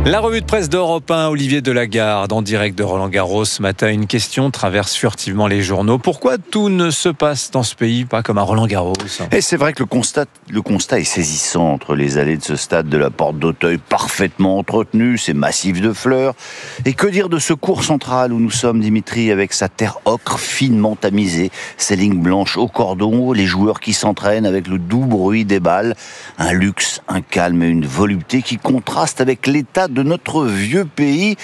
La revue de presse d'Europe 1, Olivier Delagarde, en direct de Roland-Garros. Ce matin, une question traverse furtivement les journaux. Pourquoi tout ne se passe dans ce pays pas comme à Roland-Garros ? Et c'est vrai que le constat est saisissant entre les allées de ce stade de la Porte d'Auteuil parfaitement entretenu, ses massifs de fleurs. Et que dire de ce cours central où nous sommes, Dimitri, avec sa terre ocre finement tamisée, ses lignes blanches au cordon, les joueurs qui s'entraînent avec le doux bruit des balles. Un luxe, un calme et une volupté qui contrastent avec l'état de notre vieux pays.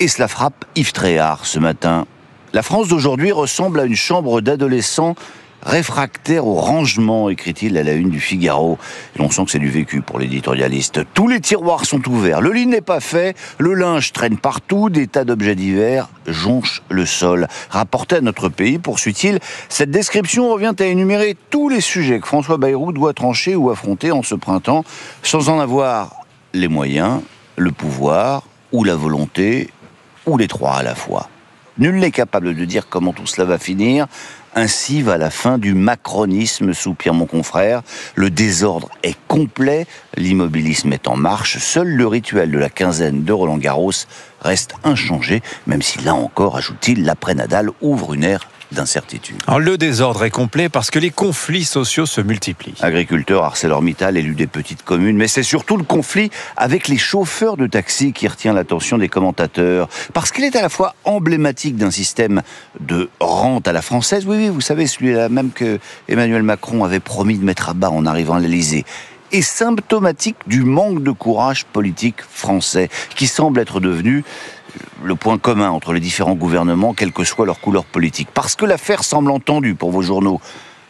Et cela frappe Yves Tréhard ce matin. La France d'aujourd'hui ressemble à une chambre d'adolescents réfractaires au rangement, écrit-il à la une du Figaro. Et l'on sent que c'est du vécu pour l'éditorialiste. Tous les tiroirs sont ouverts, le lit n'est pas fait, le linge traîne partout, des tas d'objets divers jonchent le sol. Rapporté à notre pays, poursuit-il, cette description revient à énumérer tous les sujets que François Bayrou doit trancher ou affronter en ce printemps, sans en avoir les moyens, le pouvoir ou la volonté, ou les trois à la fois. Nul n'est capable de dire comment tout cela va finir. Ainsi va la fin du macronisme, soupire mon confrère. Le désordre est complet, l'immobilisme est en marche. Seul le rituel de la quinzaine de Roland-Garros reste inchangé, même si là encore, ajoute-t-il, l'après-Nadal ouvre une ère d'incertitude. Alors, le désordre est complet parce que les conflits sociaux se multiplient. Agriculteurs, ArcelorMittal, élus des petites communes, mais c'est surtout le conflit avec les chauffeurs de taxi qui retient l'attention des commentateurs, parce qu'il est à la fois emblématique d'un système de rente à la française, oui, vous savez, celui-là même que Emmanuel Macron avait promis de mettre à bas en arrivant à l'Élysée, et symptomatique du manque de courage politique français, qui semble être devenu le point commun entre les différents gouvernements, quelle que soit leur couleur politique. Parce que l'affaire semble entendue pour vos journaux.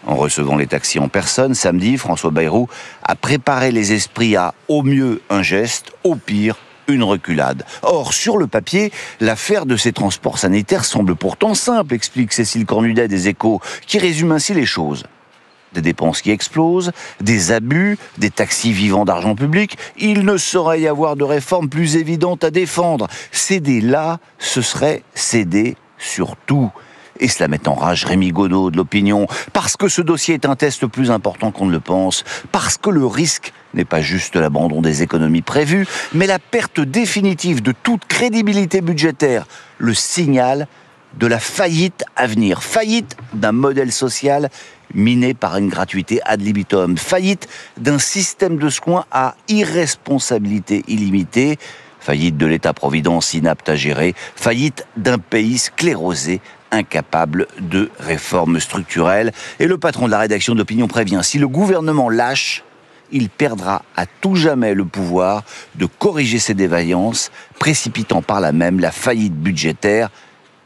En recevant les taxis en personne, samedi, François Bayrou a préparé les esprits à, au mieux, un geste, au pire, une reculade. Or, sur le papier, l'affaire de ces transports sanitaires semble pourtant simple, explique Cécile Cornudet des Échos, qui résume ainsi les choses. Des dépenses qui explosent, des abus, des taxis vivant d'argent public. Il ne saurait y avoir de réforme plus évidente à défendre. Céder là, ce serait céder sur tout. Et cela met en rage Rémi Godot de l'Opinion, parce que ce dossier est un test plus important qu'on ne le pense, parce que le risque n'est pas juste l'abandon des économies prévues, mais la perte définitive de toute crédibilité budgétaire, le signal de la faillite à venir, faillite d'un modèle social miné par une gratuité ad libitum, faillite d'un système de soins à irresponsabilité illimitée, faillite de l'État-providence inapte à gérer, faillite d'un pays sclérosé, incapable de réformes structurelles. Et le patron de la rédaction d'Opinion prévient, si le gouvernement lâche, il perdra à tout jamais le pouvoir de corriger ses défaillances, précipitant par là même la faillite budgétaire.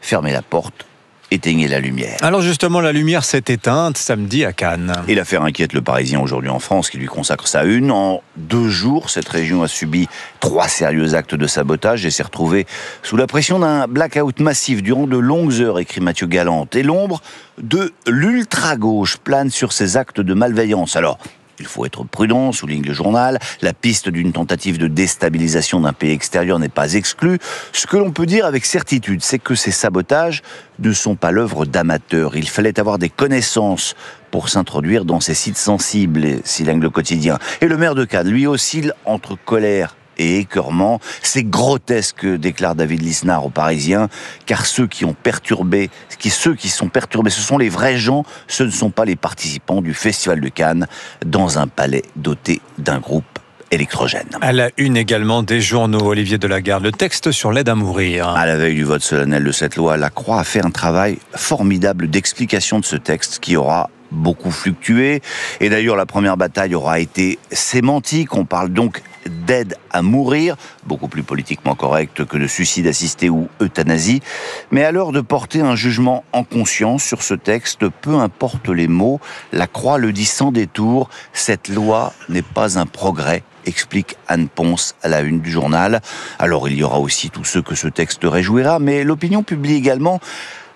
Fermez la porte, éteignez la lumière. Alors justement, la lumière s'est éteinte samedi à Cannes. Et l'affaire inquiète le Parisien aujourd'hui en France, qui lui consacre sa une. En 2 jours, cette région a subi 3 sérieux actes de sabotage et s'est retrouvée sous la pression d'un blackout massif durant de longues heures, écrit Mathieu Galante. Et l'ombre de l'ultra-gauche plane sur ces actes de malveillance. Alors, il faut être prudent, souligne le journal. La piste d'une tentative de déstabilisation d'un pays extérieur n'est pas exclue. Ce que l'on peut dire avec certitude, c'est que ces sabotages ne sont pas l'œuvre d'amateurs. Il fallait avoir des connaissances pour s'introduire dans ces sites sensibles, s'ilègue le quotidien. Et le maire de Cannes, lui, oscille entre colère et écœurement. C'est grotesque, déclare David Lisnard aux Parisiens, car ceux qui sont perturbés, ce sont les vrais gens, ce ne sont pas les participants du Festival de Cannes dans un palais doté d'un groupe électrogène. À la une également des journaux, Olivier Delagarde, le texte sur l'aide à mourir. À la veille du vote solennel de cette loi, la Croix a fait un travail formidable d'explication de ce texte qui aura beaucoup fluctué. Et d'ailleurs, la première bataille aura été sémantique. On parle donc d'aide à mourir, beaucoup plus politiquement correct que de suicide assisté ou euthanasie. Mais à l'heure de porter un jugement en conscience sur ce texte, peu importe les mots, la Croix le dit sans détour, cette loi n'est pas un progrès, explique Anne Ponce à la une du journal. Alors il y aura aussi tous ceux que ce texte réjouira, mais l'Opinion publie également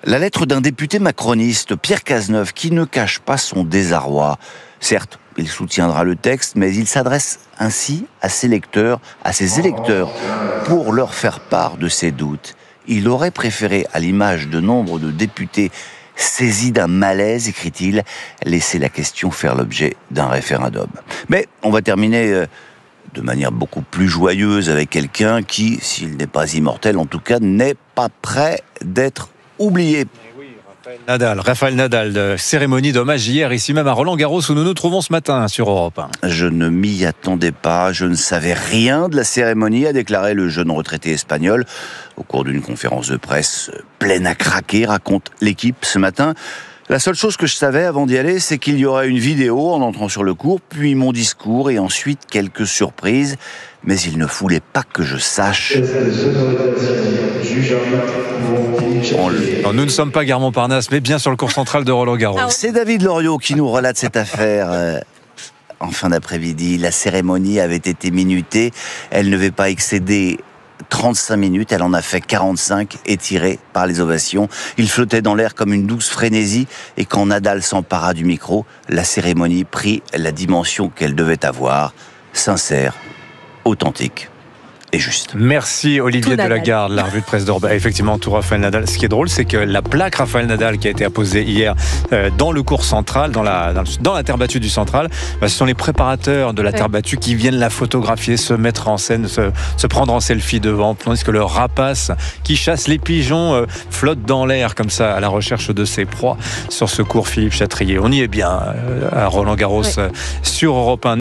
la lettre d'un député macroniste, Pierre Cazeneuve, qui ne cache pas son désarroi. Certes, il soutiendra le texte, mais il s'adresse ainsi à ses lecteurs, à ses électeurs, pour leur faire part de ses doutes. Il aurait préféré, à l'image de nombre de députés saisi d'un malaise, écrit-il, laisser la question faire l'objet d'un référendum. Mais on va terminer de manière beaucoup plus joyeuse avec quelqu'un qui, s'il n'est pas immortel, en tout cas, n'est pas prêt d'être oublié. Rafael Nadal, de cérémonie d'hommage hier, ici même à Roland-Garros, où nous nous trouvons ce matin sur Europe 1. Je ne m'y attendais pas, je ne savais rien de la cérémonie, a déclaré le jeune retraité espagnol au cours d'une conférence de presse pleine à craquer, raconte l'équipe ce matin. La seule chose que je savais avant d'y aller, c'est qu'il y aurait une vidéo en entrant sur le cours, puis mon discours et ensuite quelques surprises. Mais il ne voulait pas que je sache. Non, nous ne sommes pas Gare Montparnasse, mais bien sur le cours central de Roland-Garros. C'est David Loriot qui nous relate cette affaire. En fin d'après-midi, la cérémonie avait été minutée. Elle ne devait pas excéder 35 minutes, elle en a fait 45, étirée par les ovations. Il flottait dans l'air comme une douce frénésie, et quand Nadal s'empara du micro, la cérémonie prit la dimension qu'elle devait avoir, sincère, authentique et juste. Merci Olivier Delagarde, la revue de presse d'Europe. Effectivement, tout Rafael Nadal. Ce qui est drôle, c'est que la plaque Rafael Nadal qui a été apposée hier dans le cours central, dans la terre battue du central, ce sont les préparateurs de la terre battue qui viennent la photographier, se mettre en scène, se prendre en selfie devant, tandis que le rapace qui chasse les pigeons flotte dans l'air comme ça à la recherche de ses proies sur ce cours Philippe Chatrier. On y est bien à Roland-Garros sur Europe 1.